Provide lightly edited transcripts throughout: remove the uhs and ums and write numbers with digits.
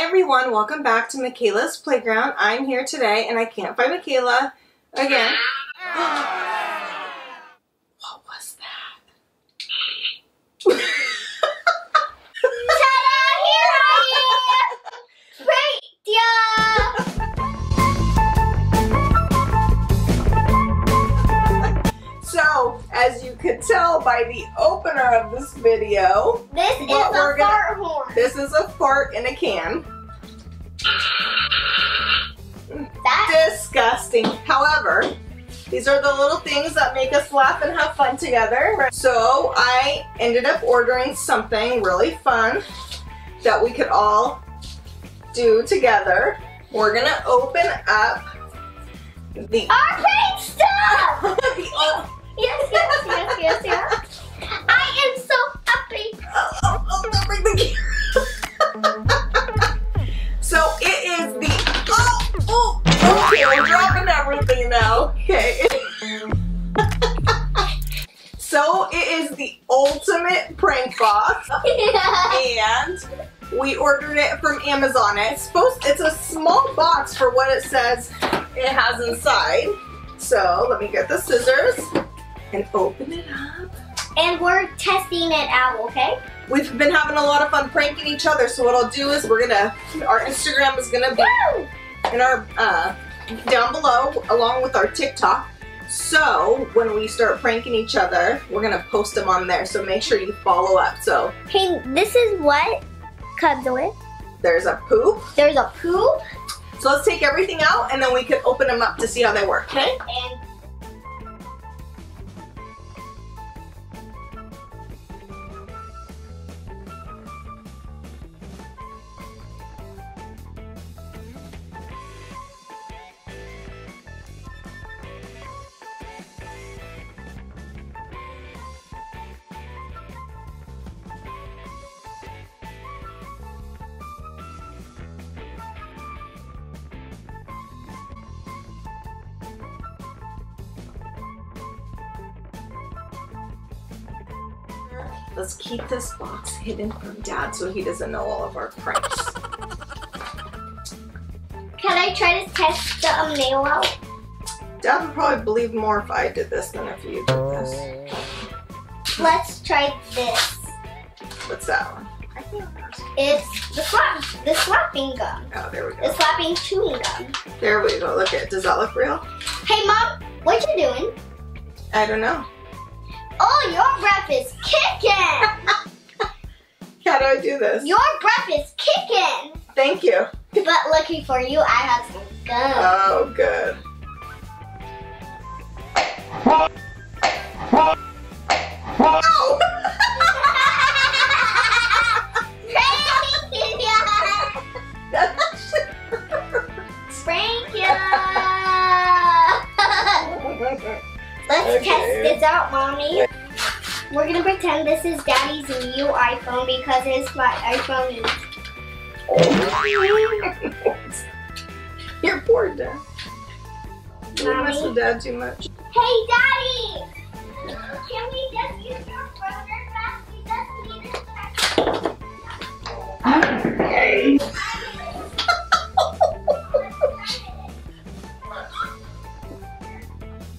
Hi everyone, welcome back to Makayla's Playground. I'm here today and I can't find Makayla again. What was that? Ta-da! Here I am! Great, yeah! So, as you could tell by the opener of this video, this is a fart horn. This is a fart in a can. That's disgusting. However, these are the little things that make us laugh and have fun together. So I ended up ordering something really fun that we could all do together. We're gonna open up the arcade stuff! the Yes. I am so happy. I'll bring the camera. So it is the okay, we're dropping everything now. Okay. So it is the ultimate prank box, and we ordered it from Amazon. It's a small box for what it says it has inside. So let me get the scissors and open it up. And we're testing it out, okay? We've been having a lot of fun pranking each other, so what I'll do is our Instagram is gonna be in our, down below, along with our TikTok. So, when we start pranking each other, we're gonna post them on there, so make sure you follow up. So, hey, this is what comes with. there's a poop. There's a poop. So let's take everything out, and then we can open them up to see how they work, okay? And Let's keep this box hidden from Dad so he doesn't know all of our pranks. can I try to test the nail out? Dad would probably believe more if I did this than if you did this. Let's try this. What's that one? It's the slapping gum. Oh, there we The go. slapping chewing gum. There we go. Look at. Does that look real? Hey Mom, what you doing? I don't know. Oh, your breath is kicking! How do I do this? Your breath is kicking! Thank you. But lucky for you, I have some gum. Oh, good. Oh! That actually hurts. Thank you! Let's Okay. test this out, Mommy. We're gonna pretend this is Daddy's new iPhone because it's my iPhone. Your poor Dad. You Mommy? mess with Dad too much. Hey, Daddy! Can we just use your phone real fast? We just need to check.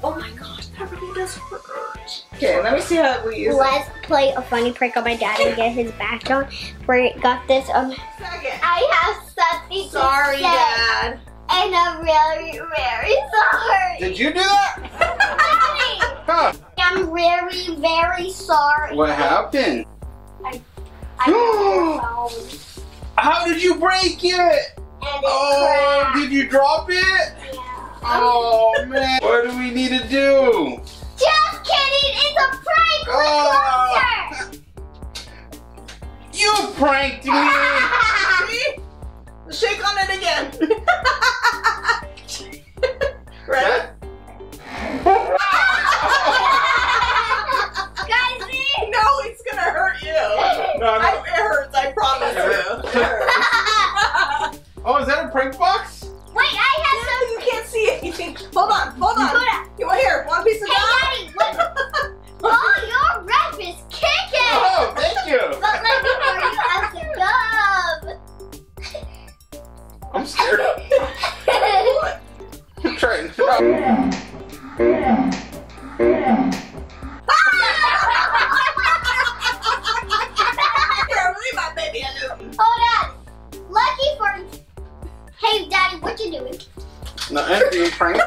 Oh my gosh, that really does hurt. Okay, let me see how we use it. Let's play a funny prank on my dad and get his back on. We got this. Second. I have something Sorry, to say. Dad. And I'm very, very sorry. Did you do that? Daddy, Huh? I'm very, very sorry. What happened? I got your phone. How did you break it? And it Oh, cracked. did you drop it? Yeah. Oh man. What do we need to do? Just kidding, it's a prank. We're Oh. You pranked me. See? Shake on it again. Ready? Guys, see? No, it's gonna hurt you. No, no. It hurts, I promise you. It hurts. Oh, is that a prank box? Wait, I have some. You can't see anything. Hold on, hold on. Hold on. You want here? Want a piece of Hey, gum? Daddy, what? Oh, your breath is kicking. Oh, thank you. But let me pour you out some gum. I'm scared. I'm trying. Hold on. Lucky for. Hey, Daddy, what you doing? Nothing. Being pranked.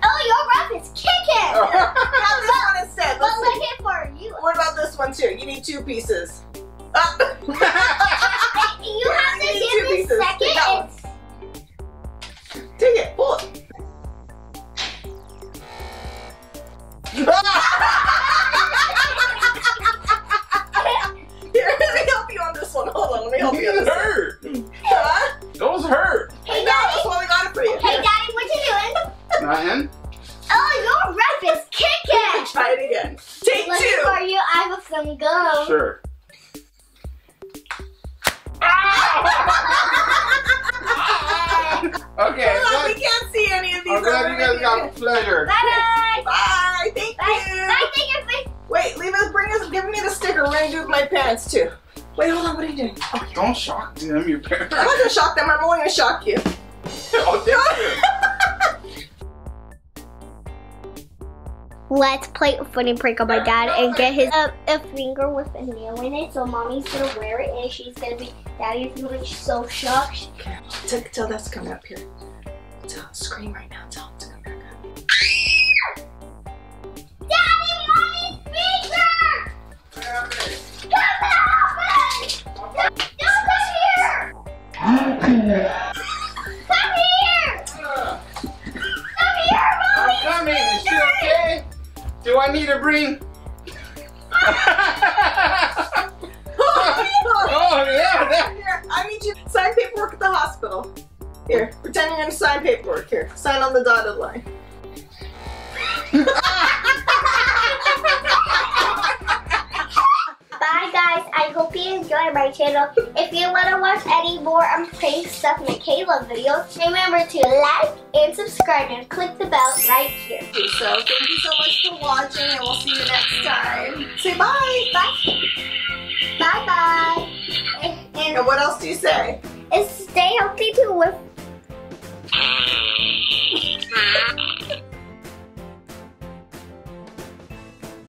Oh, your ref is kicking. Have this one instead. But Let's see. looking for you. What about this one too? You need 2 pieces. You have to need 2 give me pieces. second. Take that one. Take it. Pull it. Here, let me help you on this one. Hold on, let me help you on It this one. hurt. Huh? Those hurt. Hey, That's Daddy. why we got it for you. Hey, Daddy, what you doing? Nothing. Oh, your ref is kicking. Try it again. Take Looking 2. for you. I have some gum. Sure. Okay. Hold on, we can't see any of these. I'm glad you guys got pleasure. Bye-bye. Bye. Thank Bye. you. Bye. Take your face. Wait, give me the sticker. We're gonna do my pants too. Wait, hold on. What are you doing? Oh, Don't shock them, your parents. I'm not gonna shock them. I'm only gonna shock you. Oh, thank you. Let's play a funny prank on my dad and get his a finger with a nail in it. So mommy's gonna wear it and she's gonna be, Daddy's gonna be so shocked. Tell that's coming up here. Scream right now. Tell him to come back up. Daddy, mommy's finger! Come here! Come here! Come here! I'm coming. Is she okay? Do I need to bring? Oh, yeah. Here, I need you to sign paperwork at the hospital. Here, pretend you're gonna sign paperwork. Here, sign on the dotted line. Bye guys, I hope you enjoyed my channel. If you want to watch any more prank stuff Makayla videos, remember to like and subscribe and click the bell right here. So thank you so much for watching and we'll see you next time. Say bye. Bye. Bye bye. And what else do you say? And stay healthy too with